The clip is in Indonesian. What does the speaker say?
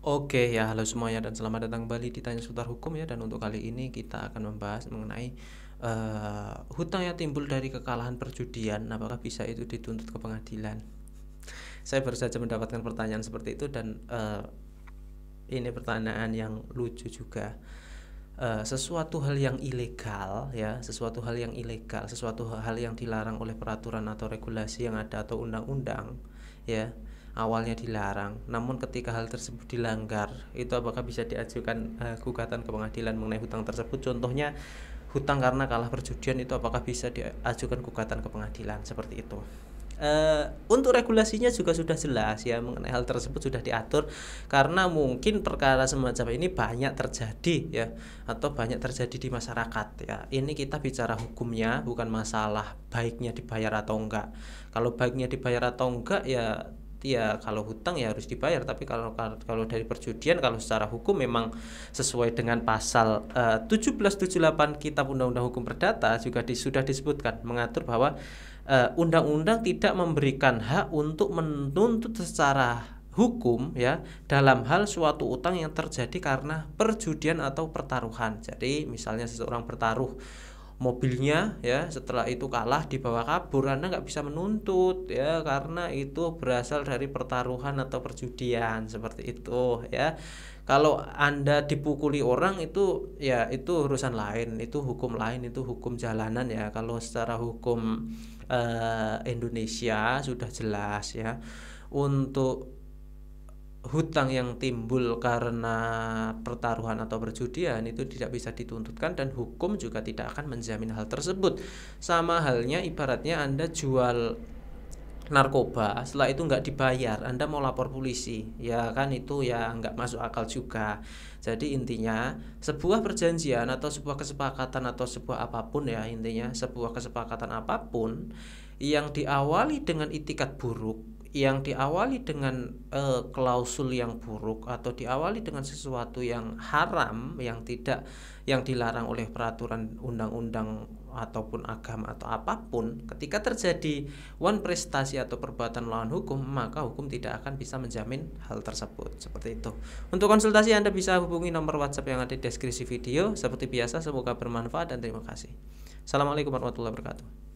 Oke ya, halo semuanya dan selamat datang kembali di Tanya Seputar Hukum ya. Dan untuk kali ini kita akan membahas mengenai hutang yang timbul dari kekalahan perjudian, apakah bisa itu dituntut ke pengadilan? Saya baru saja mendapatkan pertanyaan seperti itu dan ini pertanyaan yang lucu juga. Sesuatu hal yang ilegal ya, sesuatu hal yang ilegal, sesuatu hal yang dilarang oleh peraturan atau regulasi yang ada atau undang-undang ya, awalnya dilarang, namun ketika hal tersebut dilanggar, itu apakah bisa diajukan gugatan ke pengadilan mengenai hutang tersebut? Contohnya hutang karena kalah perjudian, itu apakah bisa diajukan gugatan ke pengadilan seperti itu? Untuk regulasinya juga sudah jelas ya, mengenai hal tersebut sudah diatur, karena mungkin perkara semacam ini banyak terjadi ya, atau banyak terjadi di masyarakat ya. Ini kita bicara hukumnya, bukan masalah baiknya dibayar atau enggak. Kalau baiknya dibayar atau enggak ya, kalau hutang ya harus dibayar. Tapi kalau dari perjudian, kalau secara hukum memang sesuai dengan pasal 1778 Kitab Undang-Undang Hukum Perdata juga sudah disebutkan, mengatur bahwa undang-undang tidak memberikan hak untuk menuntut secara hukum ya dalam hal suatu utang yang terjadi karena perjudian atau pertaruhan. Jadi misalnya seseorang bertaruh mobilnya ya, setelah itu kalah, dibawa kabur, Anda nggak bisa menuntut ya, karena itu berasal dari pertaruhan atau perjudian seperti itu ya. Kalau Anda dipukuli orang, itu ya itu urusan lain, itu hukum lain, itu hukum jalanan ya. Kalau secara hukum Indonesia sudah jelas ya, untuk hutang yang timbul karena pertaruhan atau perjudian itu tidak bisa dituntutkan, dan hukum juga tidak akan menjamin hal tersebut. Sama halnya ibaratnya Anda jual narkoba, setelah itu nggak dibayar, Anda mau lapor polisi, ya kan itu ya nggak masuk akal juga. Jadi intinya sebuah perjanjian atau sebuah kesepakatan atau sebuah apapun ya, intinya sebuah kesepakatan apapun yang diawali dengan itikat buruk, yang diawali dengan klausul yang buruk, atau diawali dengan sesuatu yang haram, yang dilarang oleh peraturan undang-undang ataupun agama atau apapun, ketika terjadi one prestasi atau perbuatan melawan hukum, maka hukum tidak akan bisa menjamin hal tersebut. Seperti itu. Untuk konsultasi Anda bisa hubungi nomor WhatsApp yang ada di deskripsi video. Seperti biasa, semoga bermanfaat dan terima kasih. Assalamualaikum warahmatullahi wabarakatuh.